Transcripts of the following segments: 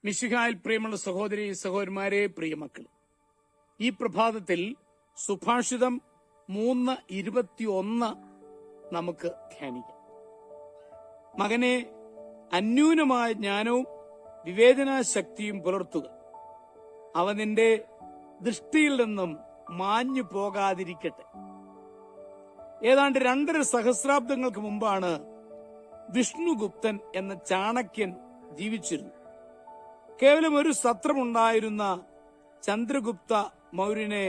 മിശിഹായിൽ പ്രിയമുള്ള സഹോദരി സഹോദരന്മാരെ, പ്രിയമക്കൾ, ഈ പ്രഭാതത്തിൽ സുഭാഷിതം 3:21 നമുക്ക് ധ്യാനിക്കാം. മകനെ, അന്യൂനമായ ജ്ഞാനവും വിവേചനാശക്തിയും പുലർത്തുക. അവ നിന്റെ ദൃഷ്ടിയിൽ നിന്നും മാഞ്ഞു പോകാതിരിക്കട്ടെ. ഏതാണ്ട് 2.5 സഹസ്രാബ്ദങ്ങൾക്ക് മുമ്പാണ് വിഷ്ണുഗുപ്തൻ എന്ന ചാണക്യൻ ജീവിച്ചിരുന്നു. കേവലം ഒരു സത്രമുണ്ടായിരുന്ന ചന്ദ്രഗുപ്ത മൗര്യനെ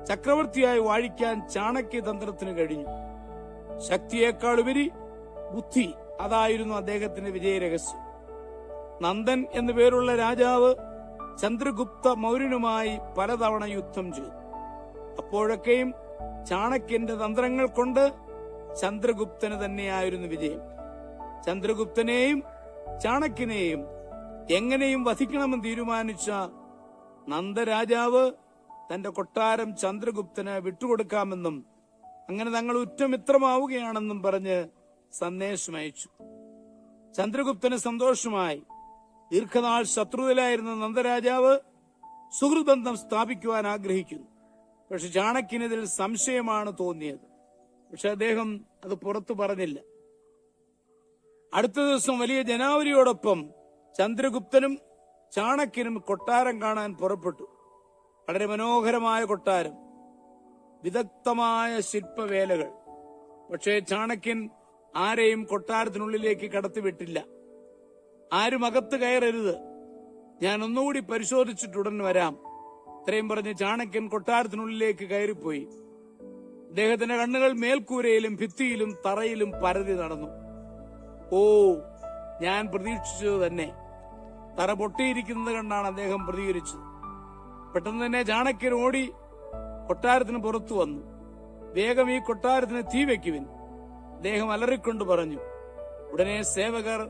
ചക്രവർത്തിയായി വാഴിക്കാൻ ചാണക്യതന്ത്രത്തിന് കഴിഞ്ഞു. ശക്തിയേക്കാളുപരി ബുദ്ധി, അതായിരുന്നു അദ്ദേഹത്തിന്റെ വിജയരഹസ്യം. നന്ദൻ എന്നു പേരുള്ള രാജാവ് ചന്ദ്രഗുപ്ത മൗര്യനുമായി പലതവണ യുദ്ധം ചെയ്തു. അപ്പോഴൊക്കെയും ചാണക്യന്റെ തന്ത്രങ്ങൾ കൊണ്ട് ചന്ദ്രഗുപ്തന് തന്നെയായിരുന്നു വിജയം. ചന്ദ്രഗുപ്തനെയും ചാണക്യനെയും എങ്ങനെയും വധിക്കണമെന്ന് തീരുമാനിച്ച നന്ദരാജാവ് തന്റെ കൊട്ടാരം ചന്ദ്രഗുപ്തന് വിട്ടുകൊടുക്കാമെന്നും അങ്ങനെ തങ്ങൾ ഉറ്റമിത്രമാവുകയാണെന്നും പറഞ്ഞ് സന്ദേശം അയച്ചു. ചന്ദ്രഗുപ്തന് സന്തോഷമായി. ദീർഘനാൾ ശത്രുതയിലായിരുന്ന നന്ദരാജാവ് സുഹൃദ്ബന്ധം സ്ഥാപിക്കുവാൻ ആഗ്രഹിക്കുന്നു. പക്ഷെ ചാണക്യനിതിൽ സംശയമാണ് തോന്നിയത്. പക്ഷെ അദ്ദേഹം അത് പുറത്തു പറഞ്ഞില്ല. അടുത്ത ദിവസം വലിയ ജനാവലിയോടൊപ്പം ചന്ദ്രഗുപ്തനും ചാണക്യനും കൊട്ടാരം കാണാൻ പുറപ്പെട്ടു. വളരെ മനോഹരമായ കൊട്ടാരം, വിദഗ്ധമായ ശില്പവേലകൾ. പക്ഷേ ചാണക്യൻ ആരെയും കൊട്ടാരത്തിനുള്ളിലേക്ക് കടത്തിവിട്ടില്ല. ആരും അകത്ത് കയറരുത്, ഞാൻ ഒന്നുകൂടി പരിശോധിച്ചിട്ടുടൻ വരാം, ഇത്രയും പറഞ്ഞ് ചാണക്യൻ കൊട്ടാരത്തിനുള്ളിലേക്ക് കയറിപ്പോയി. അദ്ദേഹത്തിന്റെ കണ്ണുകൾ മേൽക്കൂരയിലും ഭിത്തിയിലും തറയിലും പരതി നടന്നു. ഓ, ഞാൻ പ്രതീക്ഷിച്ചത് തന്നെ. തറ പൊട്ടിയിരിക്കുന്നത് കണ്ടാണ് അദ്ദേഹം പ്രതികരിച്ചത്. പെട്ടെന്ന് തന്നെ ചാണക്യൻ ഓടി കൊട്ടാരത്തിന് പുറത്തു വന്നു. വേഗം ഈ കൊട്ടാരത്തിന് തീ വെക്കുവിൻ, അദ്ദേഹം അലറിക്കൊണ്ട് പറഞ്ഞു. ഉടനെ സേവകർ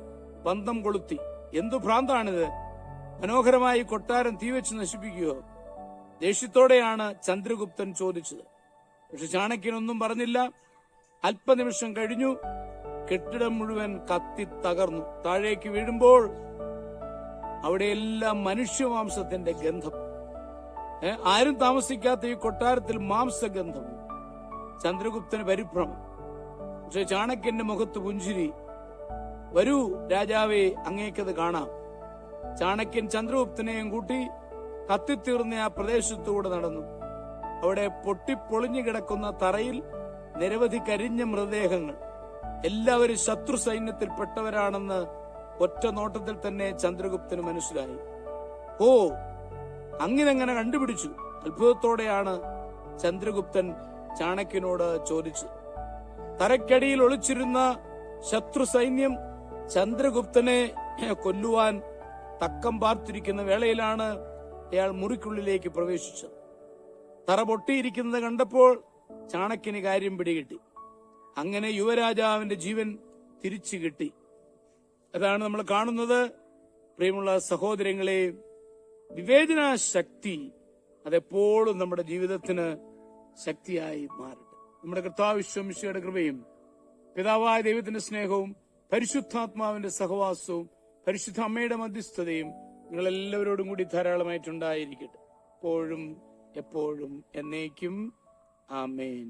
പന്തം കൊളുത്തി. എന്തു ഭ്രാന്താണിത്? മനോഹരമായി കൊട്ടാരം തീവെച്ച് നശിപ്പിക്കുകയോ? ദേഷ്യത്തോടെയാണ് ചന്ദ്രഗുപ്തൻ ചോദിച്ചത്. പക്ഷെ ചാണക്യനൊന്നും പറഞ്ഞില്ല. അല്പനിമിഷം കഴിഞ്ഞു കെട്ടിടം മുഴുവൻ കത്തി തകർന്നു. താഴേക്ക് വീഴുമ്പോൾ അവിടെയെല്ലാം മനുഷ്യമാംസത്തിന്റെ ഗന്ധം. ആരും താമസിക്കാത്ത ഈ കൊട്ടാരത്തിൽ മാംസഗന്ധം. ചന്ദ്രഗുപ്തന് പരിഭ്രമം. പക്ഷെ ചാണക്യന്റെ മുഖത്ത് പുഞ്ചിരി. വരൂ രാജാവേ, അങ്ങേക്കത് കാണാം. ചാണക്യൻ ചന്ദ്രഗുപ്തനെയും കൂട്ടി കത്തിത്തീർന്ന ആ പ്രദേശത്തൂടെ നടന്നു. അവിടെ പൊട്ടിപ്പൊളിഞ്ഞു കിടക്കുന്ന തറയിൽ നിരവധി കരിഞ്ഞ മൃതദേഹങ്ങൾ. എല്ലാവരും ശത്രു സൈന്യത്തിൽപ്പെട്ടവരാണെന്ന് ഒറ്റ നോട്ടത്തിൽ തന്നെ ചന്ദ്രഗുപ്തന് മനസ്സിലായി. ഓ, അങ്ങിനെങ്ങനെ കണ്ടുപിടിച്ചു? അത്ഭുതത്തോടെയാണ് ചന്ദ്രഗുപ്തൻ ചാണക്യനോട് ചോദിച്ചത്. തറയ്ക്കടിയിൽ ഒളിച്ചിരുന്ന ശത്രു സൈന്യം ചന്ദ്രഗുപ്തനെ കൊല്ലുവാൻ തക്കം പാർത്തിരിക്കുന്ന വേളയിലാണ് അയാൾ മുറിക്കുള്ളിലേക്ക് പ്രവേശിച്ചത്. തറ പൊട്ടിയിരിക്കുന്നത് കണ്ടപ്പോൾ ചാണക്യന് കാര്യം പിടികിട്ടി. അങ്ങനെ യുവരാജാവിന്റെ ജീവൻ തിരിച്ചു കിട്ടി. അതാണ് നമ്മൾ കാണുന്നത്. പ്രിയമുള്ള സഹോദരങ്ങളെ, വിവേചനാശക്തി അതെപ്പോഴും നമ്മുടെ ജീവിതത്തിന് ശക്തിയായി മാറട്ടെ. നമ്മുടെ കർത്താവ് ഈശോമിശിഹായുടെ കൃപയും പിതാവായ ദൈവത്തിന്റെ സ്നേഹവും പരിശുദ്ധാത്മാവിന്റെ സഹവാസവും പരിശുദ്ധ അമ്മയുടെ മധ്യസ്ഥതയും നിങ്ങളെല്ലാവരോടും കൂടി ധാരാളമായിട്ടുണ്ടായിരിക്കട്ടെ, എപ്പോഴും എപ്പോഴും എന്നേക്കും. ആമേൻ.